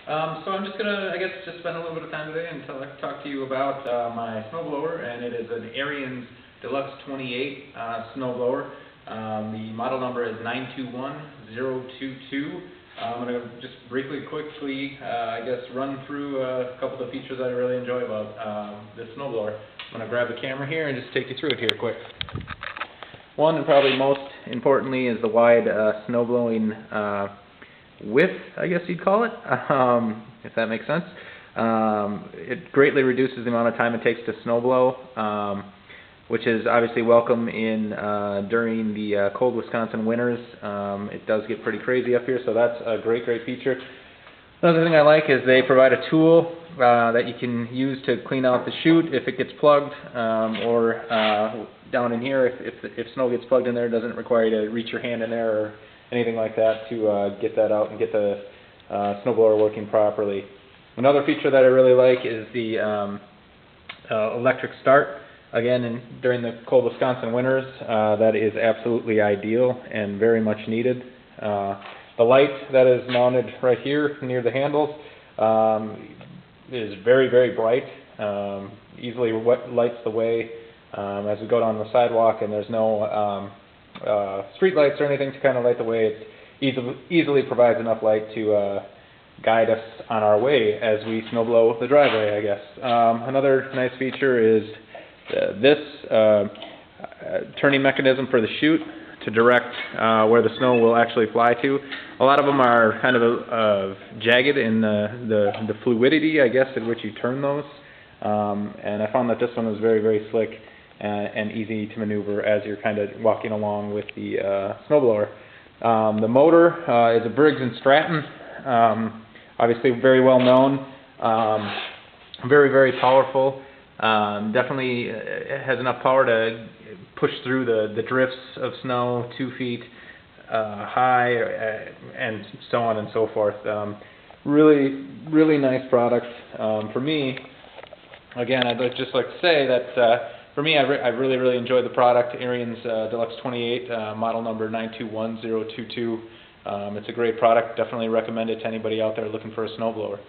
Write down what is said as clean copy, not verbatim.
So I'm just gonna, I guess, just spend a little bit of time today and talk to you about my snowblower, and it is an Ariens Deluxe 28 snowblower. The model number is 921022. I'm gonna just quickly, I guess, run through a couple of the features that I really enjoy about this snowblower. I'm gonna grab the camera here and just take you through it here quick. One, and probably most importantly, is the wide snowblowing width, I guess you'd call it, if that makes sense. It greatly reduces the amount of time it takes to snowblow, which is obviously welcome in during the cold Wisconsin winters. It does get pretty crazy up here, so that's a great feature. Another thing I like is they provide a tool that you can use to clean out the chute if it gets plugged, or down in here if snow gets plugged in there. It doesn't require you to reach your hand in there or anything like that to get that out and get the snowblower working properly. Another feature that I really like is the electric start. Again, during the cold Wisconsin winters, that is absolutely ideal and very much needed. The light that is mounted right here near the handles is very bright. Easily lights the way as we go down the sidewalk, and there's no street lights or anything to kind of light the way. It easily provides enough light to guide us on our way as we snowblow the driveway, I guess. Another nice feature is this turning mechanism for the chute to direct where the snow will actually fly to. A lot of them are kind of jagged in the fluidity, I guess, in which you turn those. And I found that this one was very slick and easy to maneuver as you're kind of walking along with the snowblower. The motor is a Briggs & Stratton, obviously very well known, very powerful. Definitely has enough power to push through the drifts of snow 2 feet high, and so on and so forth. Really nice product. For me, again, I'd just like to say that for me, I really enjoyed the product. Ariens Deluxe 28, model number 921022. It's a great product. Definitely recommend it to anybody out there looking for a snowblower.